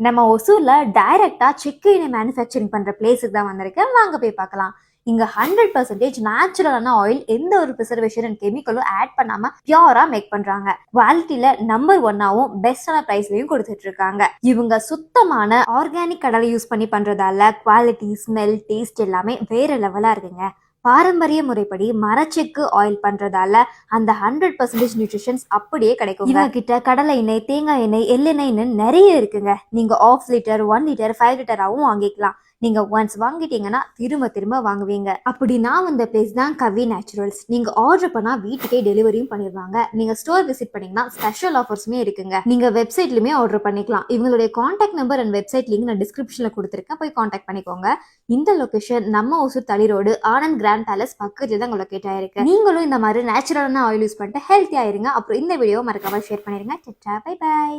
நம்ம ஒசூர்ல டைரக்டா செக்கு எண்ணெய் மேனுஃபேக்சரிங் பண்ற பிளேஸுக்கு தான் வந்திருக்கேன். வாங்க போய் பார்க்கலாம். இங்க 100% நேச்சுரலான ஆயில், எந்த ஒரு ப்ரிசர்வேஷன் அண்ட் கெமிக்கலும் ஆட் பண்ணாம பியூரா மேக் பண்றாங்க. குவாலிட்டியில நம்பர் 1ஆவும் பெஸ்டான பிரைஸ்லயும் கொடுத்துட்டு இருக்காங்க. இவங்க சுத்தமான ஆர்கானிக் கடலை யூஸ் பண்ணி பண்றதால குவாலிட்டி, ஸ்மெல், டேஸ்ட் எல்லாமே வேற லெவலா இருக்குங்க. பாரம்பரிய முறைப்படி மரச்செக்கு ஆயில் பண்றதால அந்த 100% நியூட்ரிஷன்ஸ் அப்படியே கிடைக்கும். இவங்க கிட்ட கடலை எண்ணெய், தேங்காய் எண்ணெய், எள்ளெண்ணெய்னு நிறைய இருக்குங்க. நீங்க ஆஃப் லிட்டர், 1 லிட்டர், 5 லிட்டராகவும் வாங்கிக்கலாம். நீங்க ஒன்ஸ் வாங்கிட்டீங்கன்னா திரும்ப திரும்ப வாங்குவீங்க. அப்படி நான் வந்த பிளேஸ் தான் கவி நேச்சுரல்ஸ். நீங்க ஆர்டர் பண்ணா வீட்டுக்கே டெலிவரியும் பண்ணிடுவாங்க. நீங்க ஸ்டோர் விசிட் பண்ணீங்கன்னா ஸ்பெஷல் ஆஃபர்ஸுமே இருக்குங்க. நீங்க வெப்சைட்லயுமே ஆர்டர் பண்ணிக்கலாம். இவங்களுடைய contact number and website link நான் டிஸ்கிரிப்ஷன்ல கொடுத்துருக்கேன், போய் கான்டாக்ட் பண்ணிக்கோங்க. இந்த லொகேஷன் நம்ம Hosur Thally road, Anand grand palace பக்கத்துல தான் லொகேட் ஆயிருக்கு. நீங்களும் இந்த மாதிரி நேச்சுரலான ஆயில் யூஸ் பண்ணிட்டு ஹெல்த்தியா இருங்க. அப்புறம் இந்த வீடியோ மறக்காம ஷேர் பண்ணிருங்க. Bye by.